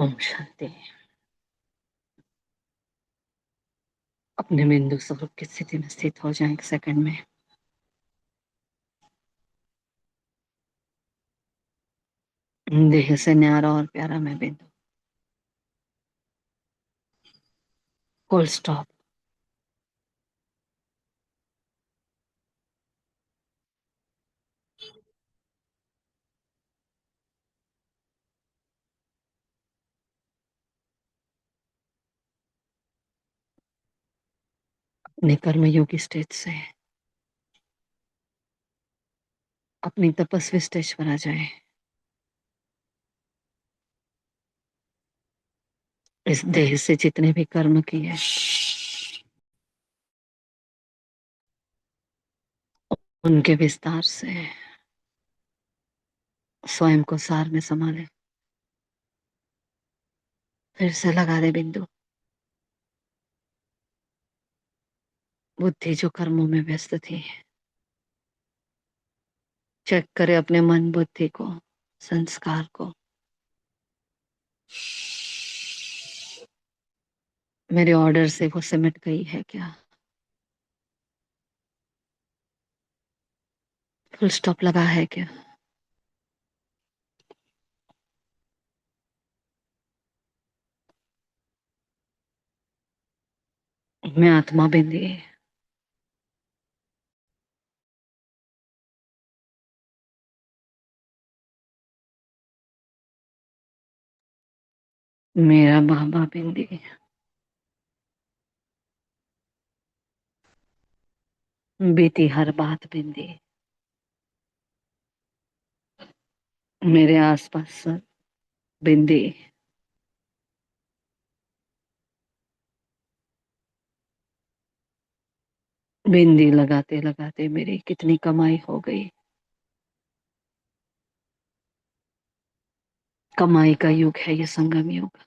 ओम शांति। अपने बिंदु स्वरूप की स्थिति में स्थित हो जाएं एक सेकंड में। देह से न्यारा और प्यारा मैं बिंदु। Full stop. अपने कर्मयोगी स्टेज से अपनी तपस्वी स्टेज पर आ जाए। इस देह से जितने भी कर्म किए उनके विस्तार से स्वयं को सार में संभाले। फिर से लगा दे बिंदु। बुद्धि जो कर्मों में व्यस्त थी, चेक करे अपने मन बुद्धि को, संस्कार को। मेरे ऑर्डर से वो सिमट गई है क्या? फुल स्टॉप लगा है क्या? मैं आत्मा बिंदी, मेरा बाबा बिंदी, बीती हर बात बिंदी, मेरे आसपास सब बिंदी। बिंदी लगाते लगाते मेरी कितनी कमाई हो गई। कमाई का युग है ये, संगम युग।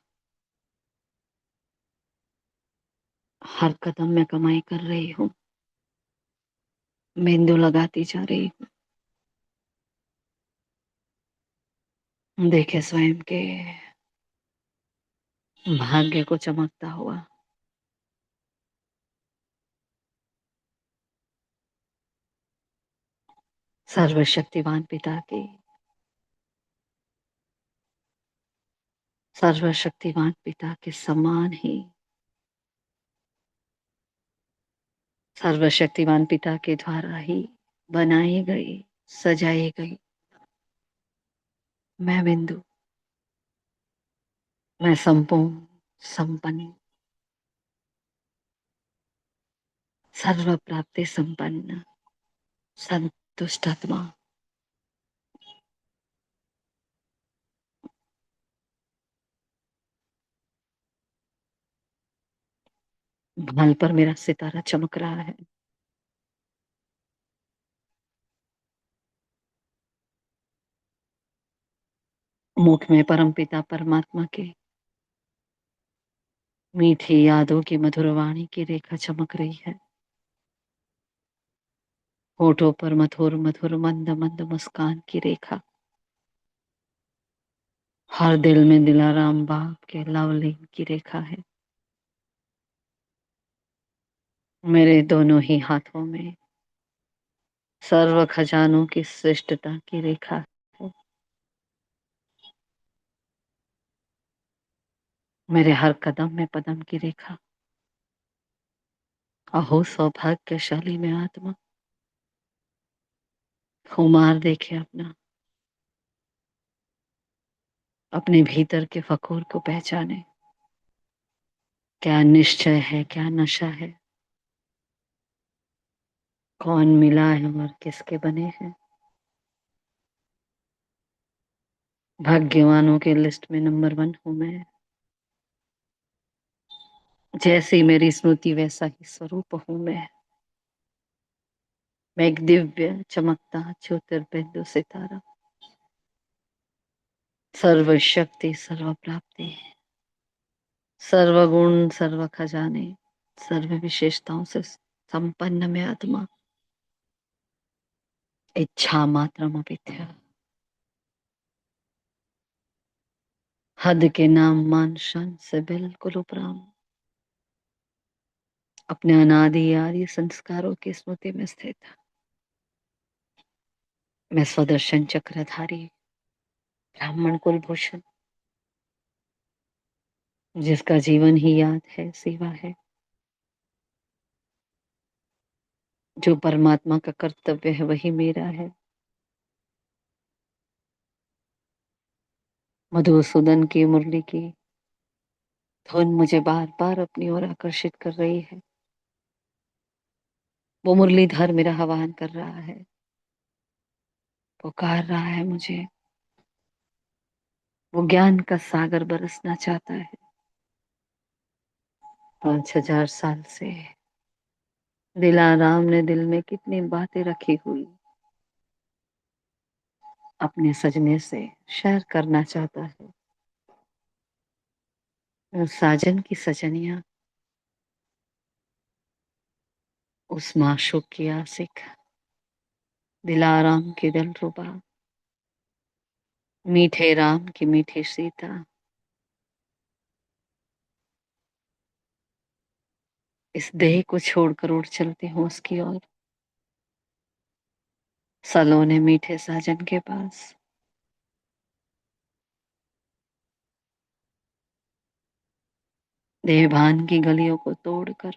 हर कदम में कमाई कर रही हूँ, बिंदु लगाती जा रही हूँ। देखे स्वयं के भाग्य को चमकता हुआ। सर्वशक्तिवान पिता की, सर्वशक्तिवान पिता के समान ही, सर्वशक्तिवान पिता के द्वारा ही बनाई गई, सजाई गई मैं बिंदु। मैं संपूर्ण, संपन्न, सर्व प्राप्ति संपन्न, संतुष्ट आत्मा। भाल पर मेरा सितारा चमक रहा है। मुख में परमपिता परमात्मा के मीठी यादों की मधुर वाणी की रेखा चमक रही है। होठों पर मधुर मधुर मंद मंद मुस्कान की रेखा। हर दिल में दिलाराम बाप के लवलीन की रेखा है। मेरे दोनों ही हाथों में सर्व खजानों की श्रेष्ठता की रेखा है। मेरे हर कदम में पदम की रेखा। अहो सौभाग्यशाली में आत्मा। खुमार देखे अपना, अपने भीतर के फकोर को पहचाने। क्या निश्चय है, क्या नशा है, कौन मिला है और किसके बने हैं। भाग्यवानों के लिस्ट में नंबर 1 हूं मैं। जैसी मेरी स्मृति वैसा ही स्वरूप हूं मैं एक दिव्य चमकता ज्योतिर्बिंदु सितारा। सर्व शक्ति, सर्व प्राप्ति, सर्वगुण, सर्व खजाने, सर्व विशेषताओं से संपन्न में आत्मा। इच्छा मात्रम अपित्य। हद के नाम मान शान से बिल्कुल उपराम, अपने अनादि आर्य संस्कारों की स्मृति में स्थित मैं स्वदर्शन चक्रधारी ब्राह्मण कुलभूषण, जिसका जीवन ही याद है, सेवा है, जो परमात्मा का कर्तव्य है वही मेरा है। मधुसूदन की मुरली की धुन मुझे बार बार अपनी ओर आकर्षित कर रही है। वो मुरलीधर मेरा आह्वान कर रहा है, पुकार रहा है मुझे। वो ज्ञान का सागर बरसना चाहता है। 5,000 साल से दिलाराम ने दिल में कितनी बातें रखी हुई अपने सजने से शेयर करना चाहता है। उस साजन की सजनिया, उस माशूक की आशिक, दिलाराम की दिलरुबा, मीठे राम की मीठी सीता, इस देह को छोड़कर उड़ चलती हूँ उसकी ओर, सलोने मीठे साजन के पास। देवभान की गलियों को तोड़कर,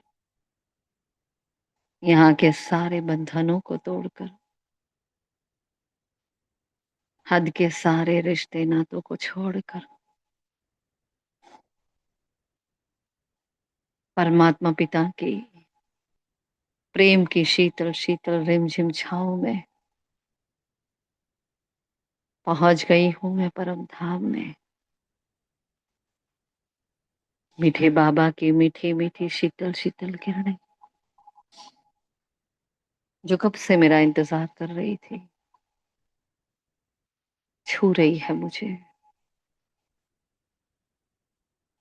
यहाँ के सारे बंधनों को तोड़कर, हद के सारे रिश्ते नातों को छोड़कर, परमात्मा पिता की प्रेम की शीतल शीतल रिमझिम छाँव में पहुंच गई हूं मैं परम धाम में। मीठे बाबा की मीठी मीठी शीतल शीतल किरणें, जो कब से मेरा इंतजार कर रही थी, छू रही है मुझे।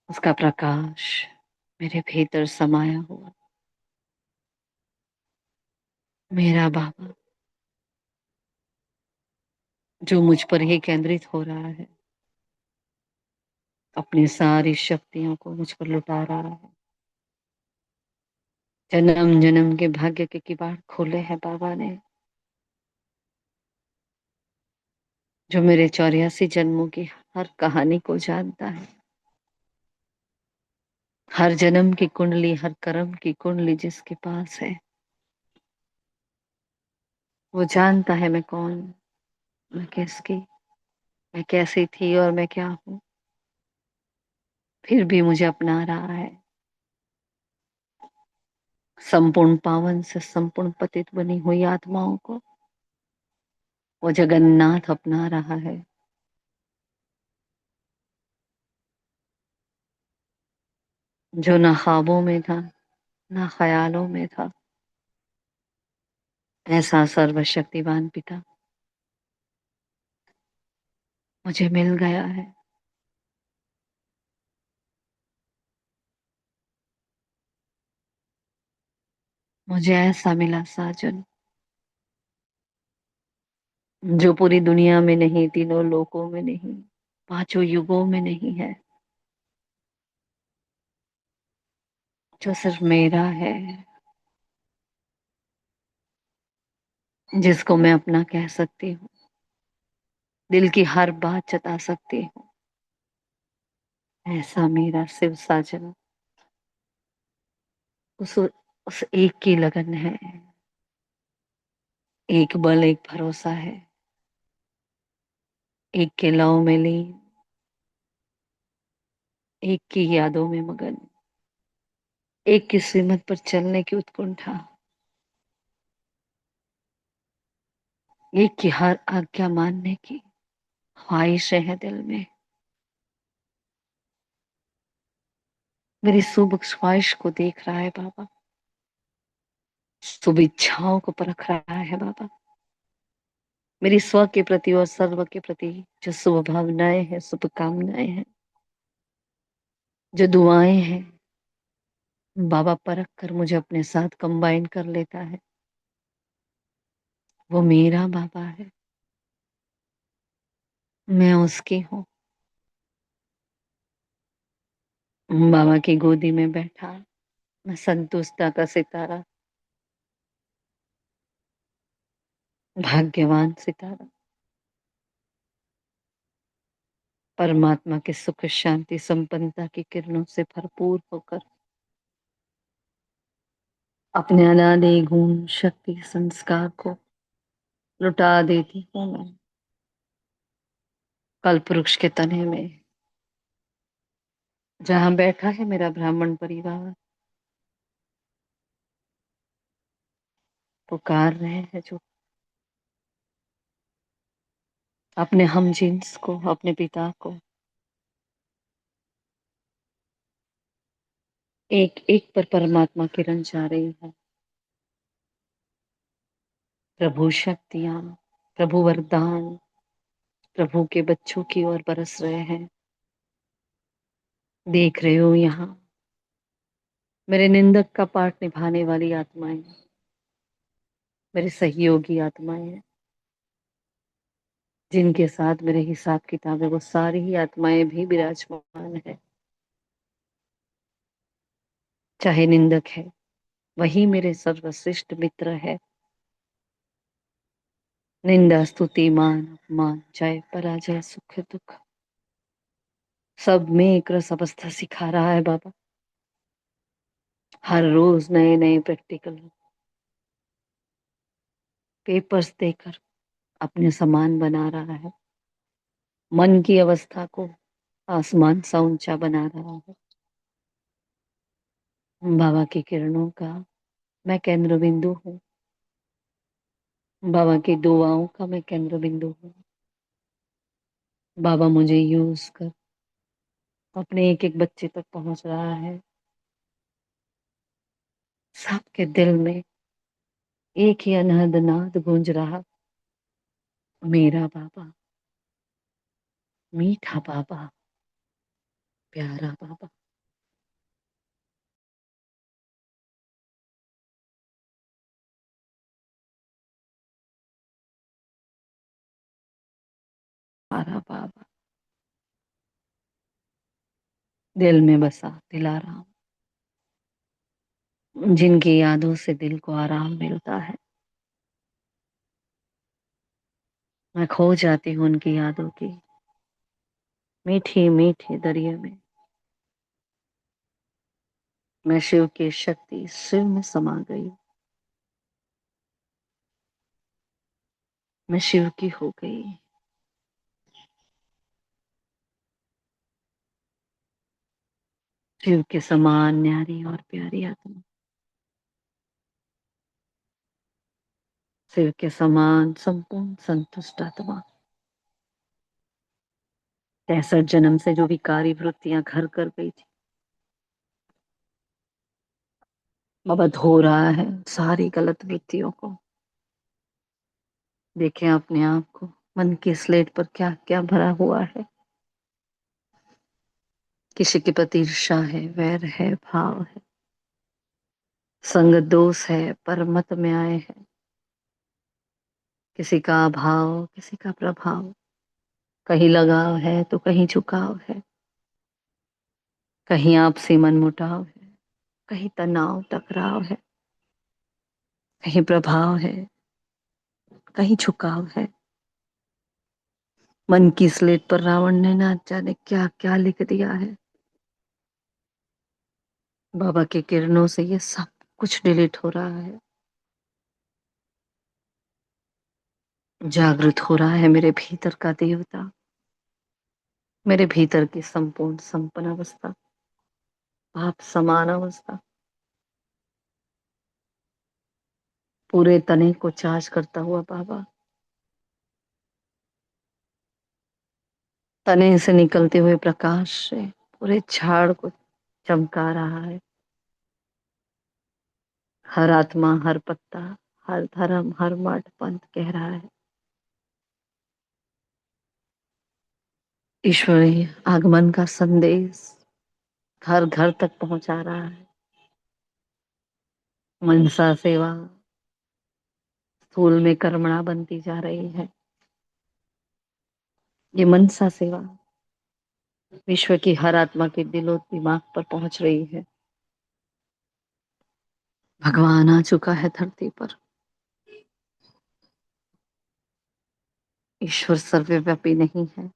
उसका प्रकाश मेरे भीतर समाया हुआ, मेरा बाबा जो मुझ पर ही केंद्रित हो रहा है, अपनी सारी शक्तियों को मुझ पर लुटा रहा है। जन्म जन्म के भाग्य के किवाड़ खोले हैं बाबा ने, जो मेरे 84 जन्मों की हर कहानी को जानता है। हर जन्म की कुंडली, हर कर्म की कुंडली जिसके पास है, वो जानता है मैं कौन, मैं किसकी, मैं कैसी थी और मैं क्या हूँ। फिर भी मुझे अपना रहा है। संपूर्ण पावन से संपूर्ण पतित बनी हुई आत्माओं को वो जगन्नाथ अपना रहा है। जो ना ख्वाबों में था, ना ख्यालों में था, ऐसा सर्वशक्तिवान पिता मुझे मिल गया है। मुझे ऐसा मिला साजन, जो पूरी दुनिया में नहीं, तीनों लोकों में नहीं, पांचों युगों में नहीं है, जो सिर्फ मेरा है, जिसको मैं अपना कह सकती हूँ, दिल की हर बात जता सकती हूँ। ऐसा मेरा शिव साजन, उस एक की लगन है, एक बल एक भरोसा है, एक के लव में लीन, एक की यादों में मगन, एक की श्रीमत पर चलने की उत्कंठा, एक की हर आज्ञा मानने की ख्वाहिशें हैं दिल में। मेरी शुभ ख्वाहिश को देख रहा है बाबा, शुभ इच्छाओं को परख रहा है बाबा। मेरी स्व के प्रति और सर्व के प्रति जो शुभ भावनाएं हैं, शुभकामनाएं हैं, जो दुआएं हैं, बाबा परख कर मुझे अपने साथ कंबाइन कर लेता है। वो मेरा बाबा है, मैं उसकी हूँ। बाबा की गोदी में बैठा मैं संतुष्टता का सितारा, भाग्यवान सितारा, परमात्मा के सुख शांति संपन्नता की किरणों से भरपूर होकर अपने अनादि गुण शक्ति संस्कार को लुटा देती हूँ मैं कल्प वृक्ष के तने में, जहां बैठा है मेरा ब्राह्मण परिवार। पुकार रहे हैं जो अपने हम जिन्स को, अपने पिता को, एक एक पर परमात्मा किरण जा रही है। प्रभु शक्तियां, प्रभु वरदान प्रभु के बच्चों की ओर बरस रहे हैं। देख रहे हो यहाँ मेरे निंदक का पाठ निभाने वाली आत्माएं, मेरे सहयोगी आत्माएं हैं, जिनके साथ मेरे हिसाब किताब है, वो सारी ही आत्माएं भी विराजमान है। चाहे निंदक है, वही मेरे सर्वश्रेष्ठ मित्र है। निंदा स्तुति मान अपमान जय पराजय सुख दुख, सब में एक रस अवस्था सिखा रहा है बाबा। हर रोज नए नए प्रैक्टिकल पेपर्स देकर अपने समान बना रहा है। मन की अवस्था को आसमान सा ऊंचा बना रहा है। बाबा की किरणों का मैं केंद्र बिंदु हूँ। बाबा की दुआओं का मैं केंद्र बिंदु हूँ। बाबा मुझे यूज कर अपने एक एक बच्चे तक पहुंच रहा है। सबके दिल में एक ही अनहद नाद गूंज रहा, मेरा बाबा, मीठा बाबा, प्यारा बाबा। हमारा बाबा दिल में बसा दिलाराम, जिनकी यादों से दिल को आराम मिलता है। मैं खो जाती हूँ उनकी यादों की मीठी मीठी दरिया में। मैं शिव की शक्ति शिव में समा गई, मैं शिव की हो गई। शिव के समान न्यारी और प्यारी आत्मा, शिव के समान संपूर्ण संतुष्ट आत्मा। 63 जन्म से जो विकारी वृत्तियां घर कर गई थी, बाबा धो रहा है सारी गलत वृत्तियों को। देखें अपने आप को, मन की स्लेट पर क्या क्या भरा हुआ है। किसी के प्रति ईर्ष्या है, वैर है, भाव है, संग दोष है, पर मत में आए हैं। किसी का अभाव, किसी का प्रभाव, कहीं लगाव है तो कहीं झुकाव है, कहीं आपसी मनमुटाव है, कहीं तनाव टकराव है, कहीं प्रभाव है, कहीं झुकाव है। मन की स्लेट पर रावण ने ना जाने क्या क्या लिख दिया है। बाबा की किरणों से ये सब कुछ डिलीट हो रहा है। जागृत हो रहा है मेरे भीतर का देवता, मेरे भीतर की संपूर्ण संपन्न अवस्था, आप समान अवस्था, पूरे तने को चार्ज करता हुआ बाबा तने से निकलते हुए प्रकाश से पूरे झाड़ को चमका रहा है। हर आत्मा, हर पत्ता, हर धर्म, हर मठ पंथ कह रहा है ईश्वरीय आगमन का संदेश घर घर तक पहुंचा रहा है। मनसा सेवा स्थूल में कर्मणा बनती जा रही है। ये मनसा सेवा विश्व की हर आत्मा के दिलो दिमाग पर पहुंच रही है। भगवान आ चुका है धरती पर। ईश्वर सर्वव्यापी नहीं है।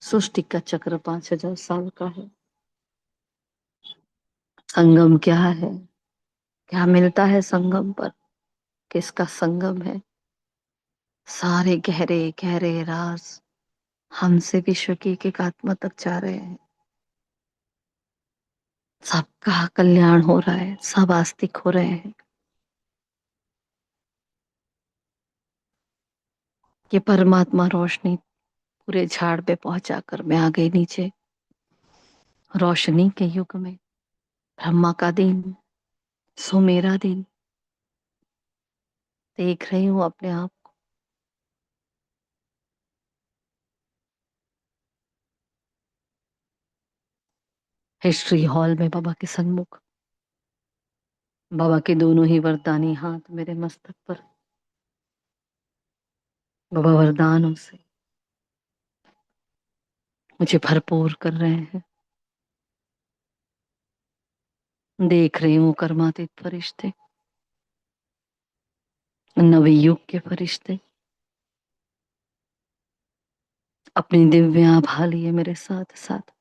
सृष्टि का चक्र 5,000 साल का है। संगम क्या है? क्या मिलता है संगम पर? किसका संगम है? सारे गहरे गहरे राज हमसे विश्व की एक एक आत्मा तक जा रहे हैं। सबका कल्याण हो रहा है, सब आस्तिक हो रहे हैं। ये परमात्मा रोशनी पूरे झाड़ पे पहुंचाकर मैं आ गई नीचे। रोशनी के युग में ब्रह्मा का दिन, सो मेरा दिन। देख रही हूँ अपने आप को। हिस्ट्री हॉल में बाबा के सन्मुख, बाबा के दोनों ही वरदानी हाथ मेरे मस्तक पर। बाबा वरदानों से मुझे भरपूर कर रहे हैं। देख रही हूँ कर्मातीत फरिश्ते, नवयुग के फरिश्ते अपनी दिव्य आभा लिए मेरे साथ साथ।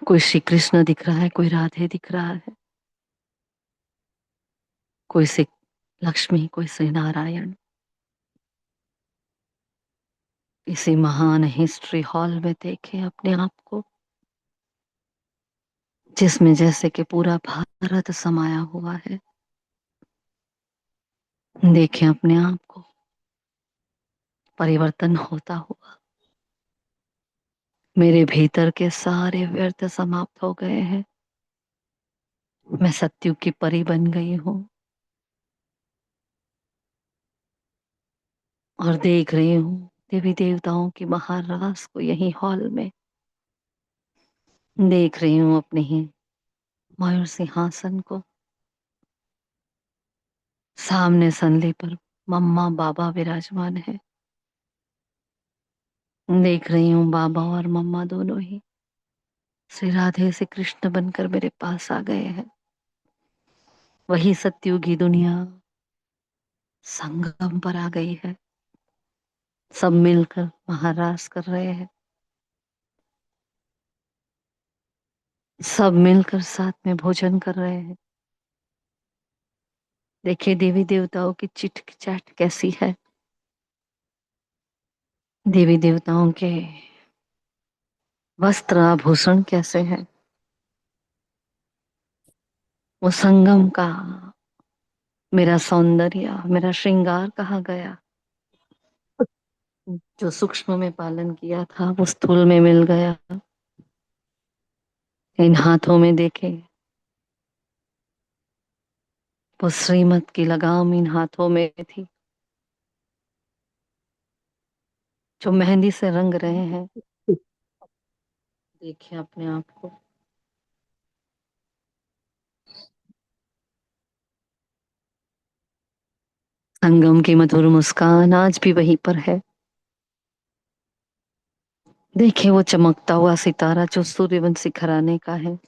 कोई श्री कृष्ण दिख रहा है, कोई राधे दिख रहा है, कोई श्री लक्ष्मी, कोई श्री नारायण। इसी महान हिस्ट्री हॉल में देखे अपने आप को, जिसमें जैसे कि पूरा भारत समाया हुआ है। देखे अपने आप को परिवर्तन होता हुआ। मेरे भीतर के सारे व्यर्थ समाप्त हो गए हैं। मैं सत्युग की परी बन गई हूँ और देख रही हूँ देवी देवताओं की महारास को यही हॉल में। देख रही हूँ अपने ही मयूर सिंहासन को। सामने संदली पर मम्मा बाबा विराजमान है। देख रही हूँ बाबा और मम्मा दोनों ही श्री राधे से कृष्ण बनकर मेरे पास आ गए हैं। वही सत्युगी दुनिया संगम पर आ गई है। सब मिलकर महारास कर रहे हैं। सब मिलकर साथ में भोजन कर रहे हैं। देखिए देवी देवताओं की चिट चाट कैसी है। देवी देवताओं के वस्त्र आभूषण कैसे हैं। वो संगम का मेरा सौंदर्य, मेरा श्रृंगार कहाँ गया? जो सूक्ष्म में पालन किया था वो स्थूल में मिल गया। इन हाथों में देखे, वो श्रीमत की लगाम इन हाथों में थी जो मेहंदी से रंग रहे हैं। देखिए अपने आप को। संगम की मधुर मुस्कान आज भी वहीं पर है। देखिए वो चमकता हुआ सितारा जो सूर्यवंशी घराने का है।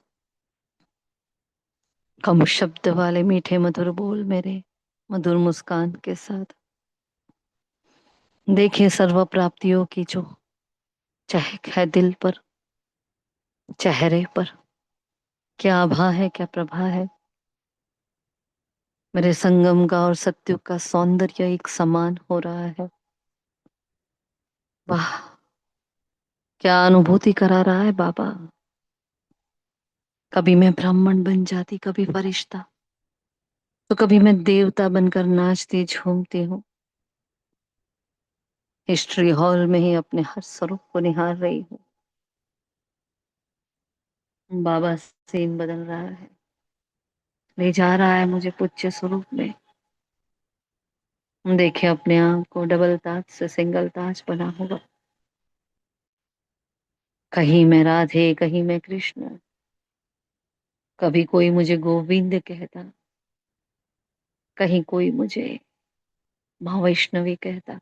कम शब्द वाले मीठे मधुर बोल मेरे मधुर मुस्कान के साथ। देखिए सर्व प्राप्तियों की जो चहक है दिल पर, चेहरे पर। क्या आभा है, क्या प्रभा है। मेरे संगम का और सत्युग का सौंदर्य एक समान हो रहा है। वाह, क्या अनुभूति करा रहा है बाबा। कभी मैं ब्राह्मण बन जाती, कभी फरिश्ता, तो कभी मैं देवता बनकर नाचती झूमती हूँ। हिस्ट्री हॉल में ही अपने हर स्वरूप को निहार रही हूँ। बाबा सीन बदल रहा है, ले जा रहा है मुझे पूज्य स्वरूप में। देखे अपने आप को डबल ताज से सिंगल ताज बना हुआ। कहीं मैं राधे, कहीं मैं कृष्ण। कभी कोई मुझे गोविंद कहता, कहीं कोई मुझे माँ वैष्णवी कहता।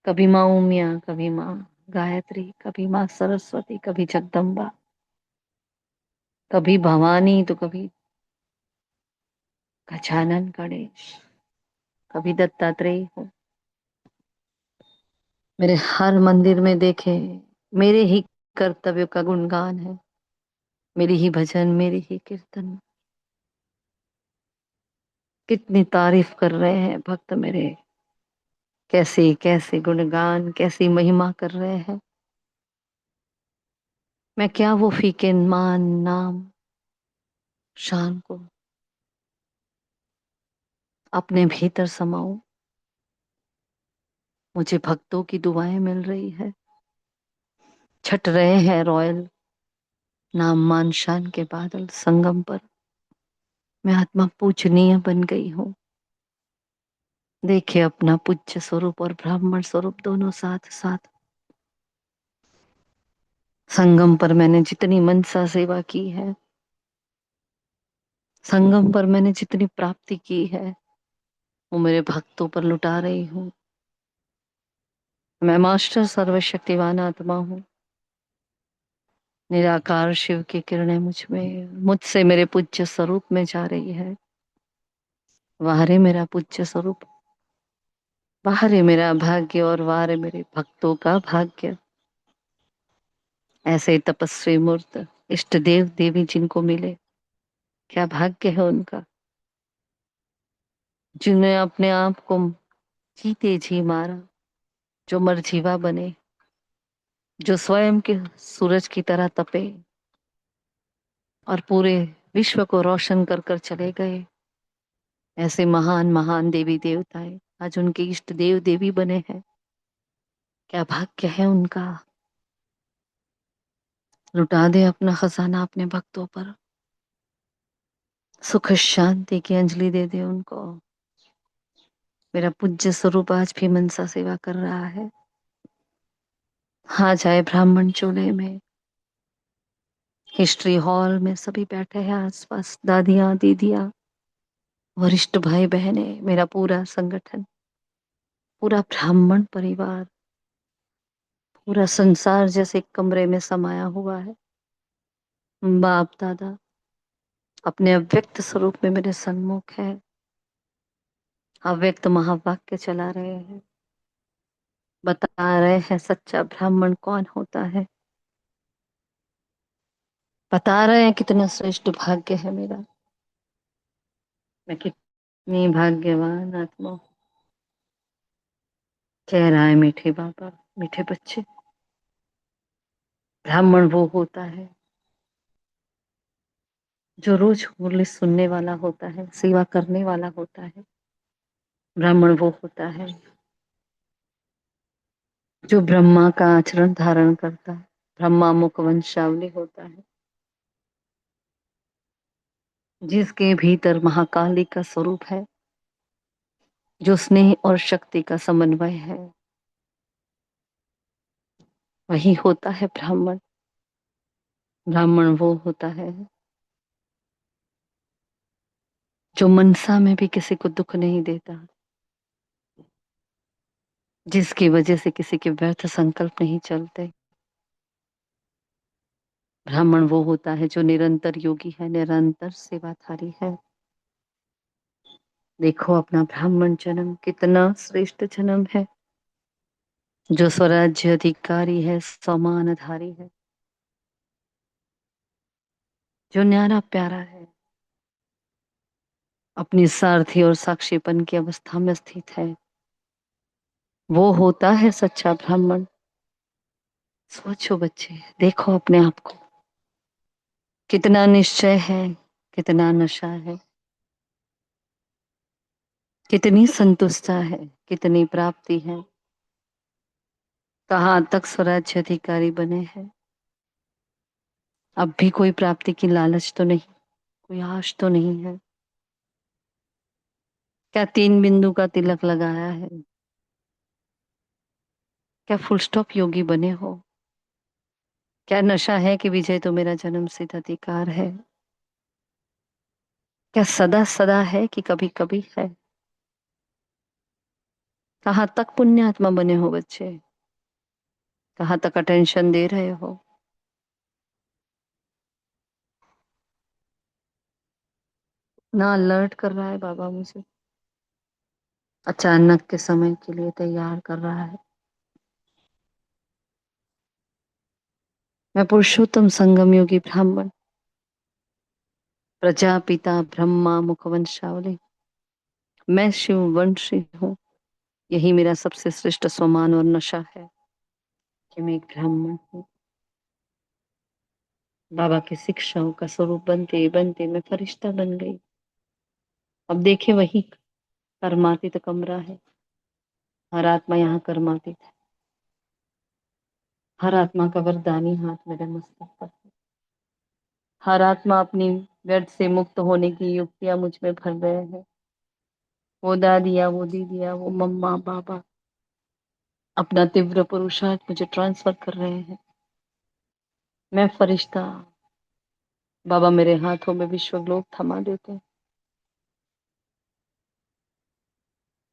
कभी माँ उमिया, कभी माँ गायत्री, कभी माँ सरस्वती, कभी जगदम्बा, कभी भवानी तो कभी गजानन गणेश, कभी दत्तात्रेय हो। मेरे हर मंदिर में देखे मेरे ही कर्तव्य का गुणगान है, मेरी ही भजन, मेरी ही कीर्तन। कितनी तारीफ कर रहे हैं भक्त मेरे, कैसे कैसे गुणगान, कैसी महिमा कर रहे हैं। मैं क्या वो फीके मान नाम शान को अपने भीतर समाऊं। मुझे भक्तों की दुआएं मिल रही है, छट रहे हैं रॉयल नाम मान शान के बादल संगम पर। मैं आत्मा पूजनीय बन गई हूँ। देखे अपना पूज्य स्वरूप और ब्राह्मण स्वरूप दोनों साथ साथ। संगम पर मैंने जितनी मनसा सेवा की है, संगम पर मैंने जितनी प्राप्ति की है, वो मेरे भक्तों पर लुटा रही हूँ। मैं मास्टर सर्वशक्तिवान आत्मा हूँ। निराकार शिव की किरणें मुझ में, मुझसे मेरे पूज्य स्वरूप में जा रही है। वाह रे मेरा पूज्य स्वरूप, वाह रे मेरा भाग्य, और वाह रे मेरे भक्तों का भाग्य। ऐसे तपस्वी मूर्त इष्ट देव देवी जिनको मिले, क्या भाग्य है उनका। जिन्हें अपने आप को जीते जी मारा, जो मरजीवा बने, जो स्वयं के सूरज की तरह तपे और पूरे विश्व को रोशन कर कर चले गए। ऐसे महान महान देवी देवताएं आज उनके इष्ट देव देवी बने हैं। क्या भाग्य है उनका। लुटा दे अपना खजाना अपने भक्तों पर, सुख शांति की अंजलि दे दे उनको। मेरा पूज्य स्वरूप आज भी मनसा सेवा कर रहा है। हाँ जाए ब्राह्मण चूल्हे में, हिस्ट्री हॉल में सभी बैठे हैं आसपास, दादियाँ दीदियाँ, वरिष्ठ भाई बहने, मेरा पूरा संगठन, पूरा ब्राह्मण परिवार, पूरा संसार जैसे एक कमरे में समाया हुआ है। बाप दादा अपने अव्यक्त स्वरूप में मेरे सन्मुख है, अव्यक्त महावाक्य चला रहे हैं, बता रहे हैं सच्चा ब्राह्मण कौन होता है, बता रहे हैं कितना श्रेष्ठ भाग्य है मेरा। मैं कितनी भाग्यवान आत्मा हूँ। कह रहा है मीठे बाबा, मीठे बच्चे, ब्राह्मण वो होता है जो रोज मुरली सुनने वाला होता है, सेवा करने वाला होता है। ब्राह्मण वो होता है जो ब्रह्मा का आचरण धारण करता है, ब्रह्मा मुख वंशावली होता है, जिसके भीतर महाकाली का स्वरूप है, जो स्नेह और शक्ति का समन्वय है। वही होता है ब्राह्मण। ब्राह्मण वो होता है जो मनसा में भी किसी को दुख नहीं देता, जिसकी वजह से किसी के व्यर्थ संकल्प नहीं चलते। ब्राह्मण वो होता है जो निरंतर योगी है, निरंतर सेवाधारी है। देखो अपना ब्राह्मण जन्म कितना श्रेष्ठ जन्म है, जो स्वराज्य अधिकारी है, समानधारी है, जो न्यारा प्यारा है, अपनी सारथी और साक्षीपन की अवस्था में स्थित है। वो होता है सच्चा ब्राह्मण। सोचो बच्चे, देखो अपने आप को, कितना निश्चय है, कितना नशा है, कितनी संतुष्टता है, कितनी प्राप्ति है। कहाँ तक स्वराज्य अधिकारी बने हैं। अब भी कोई प्राप्ति की लालच तो नहीं, कोई आश तो नहीं है। क्या 3 बिंदु का तिलक लगाया है, क्या फुल स्टॉप योगी बने हो। क्या नशा है कि विजय तो मेरा जन्म सिद्ध अधिकार है। क्या सदा सदा है कि कभी कभी है। कहाँ तक पुण्यात्मा बने हो बच्चे? कहाँ तक अटेंशन दे रहे हो? ना अलर्ट कर रहा है बाबा मुझे, अचानक के समय के लिए तैयार कर रहा है। मैं पुरुषोत्तम संगम योगी ब्राह्मण, प्रजापिता ब्रह्मा मुखवंशावली, मैं शिव वंशी हूँ। यही मेरा सबसे श्रेष्ठ सम्मान और नशा है कि मैं एक ब्राह्मण हूँ। बाबा की शिक्षाओं का स्वरूप बनते बनते मैं फरिश्ता बन गई। अब देखे वही कर्मातीत कमरा है, हर आत्मा यहाँ कर्मातीत है। हर आत्मा का वरदानी हाथ मेरे मस्तक पर है। हर आत्मा अपनी व्यर्थ से मुक्त होने की युक्तियां मुझ में भर रहे हैं। वो दादिया, वो दीदिया, वो मम्मा बाबा अपना तीव्र पुरुषार्थ मुझे ट्रांसफर कर रहे हैं। मैं फरिश्ता, बाबा मेरे हाथों में विश्व ग्लोब थमा देते हैं,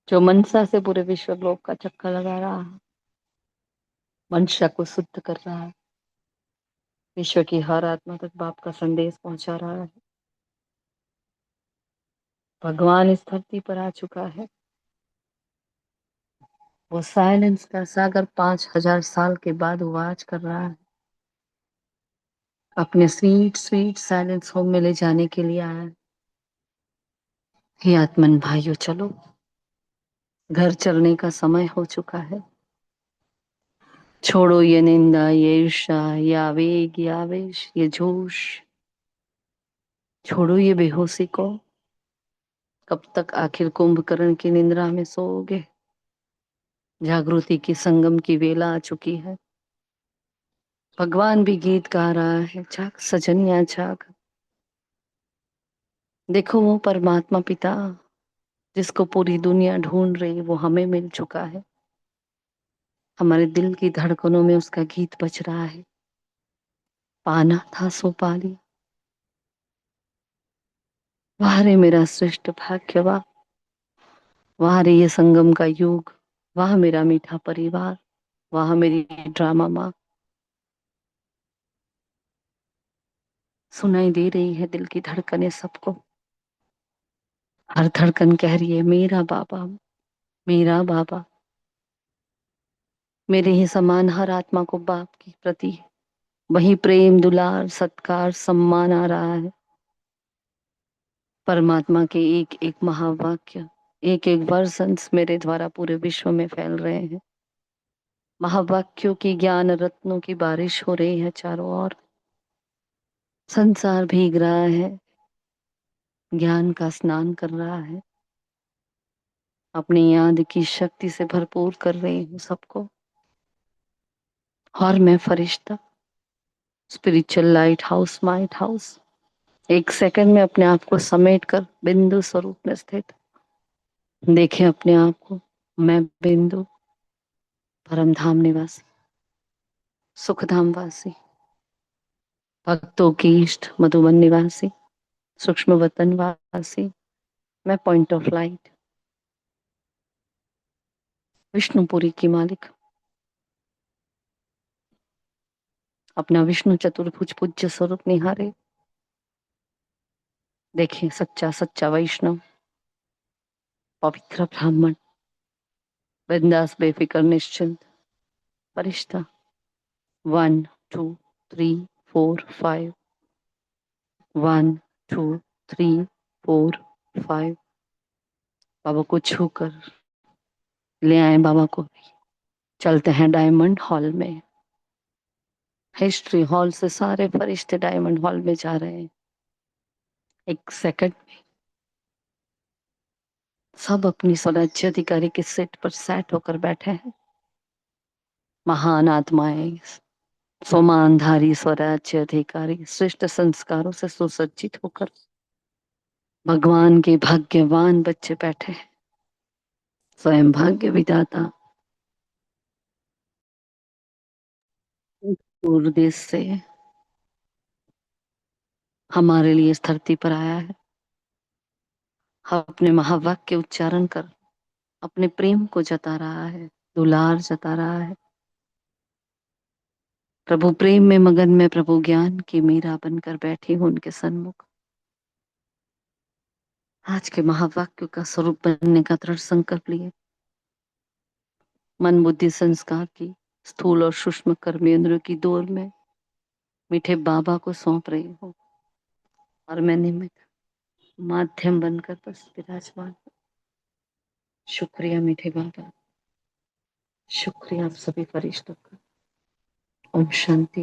जो मनसा से पूरे विश्व ग्लोब का चक्कर लगा रहा है, मंशा को शुद्ध कर रहा है, विश्व की हर आत्मा तक बाप का संदेश पहुंचा रहा है। भगवान इस धरती पर आ चुका है। वो साइलेंस का सागर 5000 साल के बाद आवाज कर रहा है। अपने स्वीट स्वीट साइलेंस होम में ले जाने के लिए आया है। हे आत्मन भाइयों, चलो, घर चलने का समय हो चुका है। छोड़ो ये निंदा, ये ईर्ष्या, ये आवेग, ये आवेश, ये जोश। छोड़ो ये बेहोशी को। कब तक आखिर कुंभकर्ण की निंद्रा में सोओगे? जागृति की संगम की वेला आ चुकी है। भगवान भी गीत गा रहा है, जाग सजनिया जाग। देखो वो परमात्मा पिता जिसको पूरी दुनिया ढूंढ रही, वो हमें मिल चुका है। हमारे दिल की धड़कनों में उसका गीत बज रहा है। पाना था सो पा लिया। वाह रे मेरा श्रेष्ठ भाग्य, वाह। वाह रे ये संगम का युग। वाह मेरा मीठा परिवार। वाह मेरी ड्रामा माँ। सुनाई दे रही है दिल की धड़कनें सबको। हर धड़कन कह रही है मेरा बाबा, मेरा बाबा। मेरे ही समान हर आत्मा को बाप के प्रति वही प्रेम, दुलार, सत्कार, सम्मान आ रहा है। परमात्मा के एक एक महावाक्य, एक एक वर्जन्स मेरे द्वारा पूरे विश्व में फैल रहे हैं। महावाक्यों की, ज्ञान रत्नों की बारिश हो रही है चारों ओर। संसार भीग रहा है, ज्ञान का स्नान कर रहा है। अपनी याद की शक्ति से भरपूर कर रही हूँ सबको। और मैं फरिश्ता, spiritual light house, might house, एक सेकंड में अपने आप को समेट कर बिंदु स्वरूप में स्थित। देखें अपने आप को, मैं बिंदु, परम धाम निवासी, सुख धाम वासी, भक्तों की इष्ट मधुबन निवासी, सूक्ष्म वतन वासी। मैं पॉइंट ऑफ लाइट, विष्णुपुरी की मालिक, अपना विष्णु चतुर्भुज पूज्य स्वरूप निहारे। देखें सच्चा सच्चा वैष्णव, पवित्र ब्राह्मण, बिंदास बेफिक्र निश्चिंत फरिश्ता। 1 2 3 4 5, 1 2 3 4 5। बाबा को छूकर ले आए बाबा को भी। चलते हैं डायमंड हॉल में। हिस्ट्री हॉल से सारे फरिश्ते डायमंड हॉल में जा रहे हैं। एक सेकंड में सब अपनी स्वराज्य अधिकारी के सीट पर सेट होकर बैठे हैं। महान आत्माएं, सोमानधारी स्वराज्य अधिकारी श्रेष्ठ संस्कारों से सुसज्जित होकर भगवान के भाग्यवान बच्चे बैठे हैं। स्वयं भाग्य विधाता दूर देश से हमारे लिए इस धरती पर आया है। अपने महावाक्य उच्चारण कर अपने प्रेम को जता रहा है, दुलार जता रहा है। प्रभु प्रेम में मगन में, प्रभु ज्ञान की मीरा बनकर बैठी हूं उनके सन्मुख। आज के महावाक्य का स्वरूप बनने का दृढ़ संकल्प लिए मन बुद्धि संस्कार की स्थूल और सूक्ष्म कर्मेंद्रियों की डोर में मीठे बाबा को सौंप रही हूँ, और मैं निमित्त माध्यम बनकर बस विराजमान हूँ। शुक्रिया मीठे बाबा, शुक्रिया आप सभी फरिश्तों का। ओम शांति।